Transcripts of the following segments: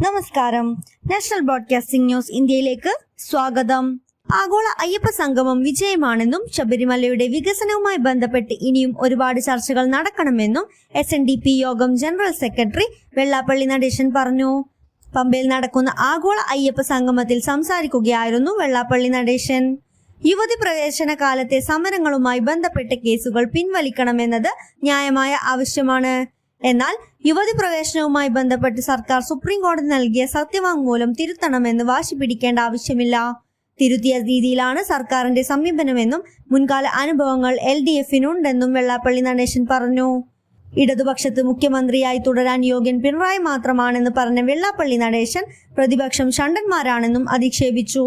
നമസ്കാരം. National broadcasting news ഇന്ത്യയിലേക്ക് സ്വാഗതം. ആഗോള അയ്യപ്പ സംഗമം വിജയമാണെന്നും ശബരിമലയുടെ വികസനവുമായി ബന്ധപ്പെട്ട് ഇനിയും ഒരുപാട് ചർച്ചകൾ നടക്കണമെന്നും SNDP യോഗം ജനറൽ സെക്രട്ടറി വെള്ളാപ്പള്ളി നടേശൻ പറഞ്ഞു. പമ്പയിൽ നടക്കുന്ന ആഗോള അയ്യപ്പ സംഗമത്തിൽ സംസാരിക്കുകയായിരുന്നു വെള്ളാപ്പള്ളി നടേശൻ. യുവതി പ്രവേശന കാലത്തെ സമരങ്ങളുമായി ബന്ധപ്പെട്ട കേസുകൾ പിൻവലിക്കണമെന്നത് ന്യായമായ ആവശ്യമാണ്. എന്നാൽ യുവതി പ്രവേശനവുമായി ബന്ധപ്പെട്ട് സർക്കാർ സുപ്രീം കോടതി നൽകിയ സത്യവാങ്മൂലം തിരുത്തണമെന്ന് വാശി പിടിക്കേണ്ട ആവശ്യമില്ല. തിരുത്തിയ രീതിയിലാണ് സർക്കാരിന്റെ സമീപനമെന്നും മുൻകാല അനുഭവങ്ങൾ LDF-നുണ്ടെന്നും വെള്ളാപ്പള്ളി നടേശൻ പറഞ്ഞു. ഇടതുപക്ഷത്ത് മുഖ്യമന്ത്രിയായി തുടരാൻ യോഗ്യൻ പിണറായി മാത്രമാണെന്ന് പറഞ്ഞ വെള്ളാപ്പള്ളി നടേശൻ പ്രതിപക്ഷം ഷണ്ടന്മാരാണെന്നും അധിക്ഷേപിച്ചു.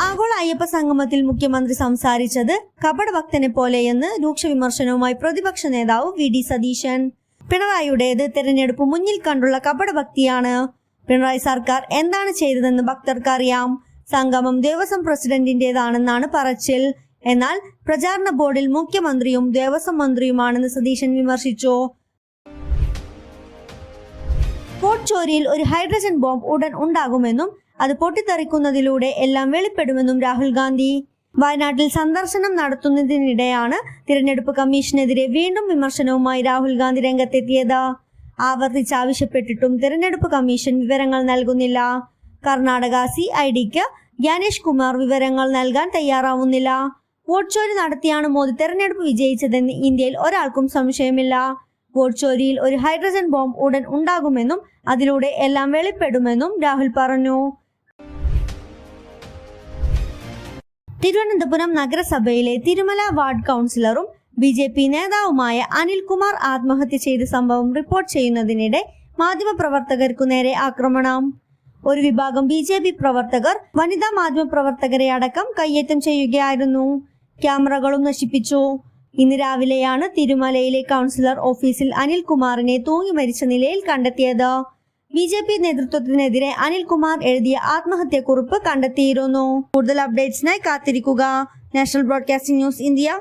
ആഗോള അയ്യപ്പ സംഗമത്തിൽ മുഖ്യമന്ത്രി സംസാരിച്ചത് കപടഭക്തനെ പോലെയെന്ന് രൂക്ഷ വിമർശനവുമായി പ്രതിപക്ഷ നേതാവ് VD സതീശൻ. പിണറായിയുടേത് തെരഞ്ഞെടുപ്പ് മുന്നിൽ കണ്ടുള്ള കപടഭക്തിയാണ്. പിണറായി സർക്കാർ എന്താണ് ചെയ്തതെന്ന് ഭക്തർക്ക് അറിയാം. സംഗമം ദേവസ്വം പ്രസിഡന്റിന്റേതാണെന്നാണ് പറച്ചിൽ. എന്നാൽ പ്രചാരണ ബോർഡിൽ മുഖ്യമന്ത്രിയും ദേവസ്വം മന്ത്രിയുമാണെന്ന് സതീശൻ വിമർശിച്ചു. വോട്ട് ചോരിയിൽ ഒരു ഹൈഡ്രജൻ ബോംബ് ഉടൻ ഉണ്ടാകുമെന്നും അത് പൊട്ടിത്തെറിക്കുന്നതിലൂടെ എല്ലാം വെളിപ്പെടുമെന്നും രാഹുൽ ഗാന്ധി. വയനാട്ടിൽ സന്ദർശനം നടത്തുന്നതിനിടെയാണ് തിരഞ്ഞെടുപ്പ് കമ്മീഷനെതിരെ വീണ്ടും വിമർശനവുമായി രാഹുൽ ഗാന്ധി രംഗത്തെത്തിയത്. ആവർത്തിച്ചാവശ്യപ്പെട്ടിട്ടും തിരഞ്ഞെടുപ്പ് കമ്മീഷൻ വിവരങ്ങൾ നൽകുന്നില്ല. കർണാടക CIDക്ക് ജ്ഞാനേഷ് കുമാർ വിവരങ്ങൾ നൽകാൻ തയ്യാറാവുന്നില്ല. വോട്ട് ചോരി നടത്തിയാണ് മോദി തെരഞ്ഞെടുപ്പ് വിജയിച്ചതെന്ന് ഇന്ത്യയിൽ ഒരാൾക്കും സംശയമില്ല. വോട്ട് ചോരിയിൽ ഒരു ഹൈഡ്രജൻ ബോംബ് ഉടൻ ഉണ്ടാകുമെന്നും അതിലൂടെ എല്ലാം വെളിപ്പെടുമെന്നും രാഹുൽ പറഞ്ഞു. തിരുവനന്തപുരം നഗരസഭയിലെ തിരുമല വാർഡ് കൗൺസിലറും BJP നേതാവുമായ അനിൽകുമാർ ആത്മഹത്യ ചെയ്ത സംഭവം റിപ്പോർട്ട് ചെയ്യുന്നതിനിടെ മാധ്യമപ്രവർത്തകർക്കു നേരെ ആക്രമണം. ഒരു വിഭാഗം BJP പ്രവർത്തകർ വനിതാ മാധ്യമപ്രവർത്തകരെ അടക്കം കയ്യേറ്റം ചെയ്യുകയായിരുന്നു. ക്യാമറകളും നശിപ്പിച്ചു. ഇന്ന് രാവിലെയാണ് തിരുമലയിലെ കൗൺസിലർ ഓഫീസിൽ അനിൽകുമാറിനെ തൂങ്ങി മരിച്ച നിലയിൽ കണ്ടെത്തിയത്. BJP നേതൃത്വത്തിനെതിരെ അനിൽകുമാർ എഴുതിയ ആത്മഹത്യാക്കുറിപ്പ് കണ്ടെത്തിയിരുന്നു. കൂടുതൽ അപ്ഡേറ്റ്സിനായി കാത്തിരിക്കുക. National broadcasting news India.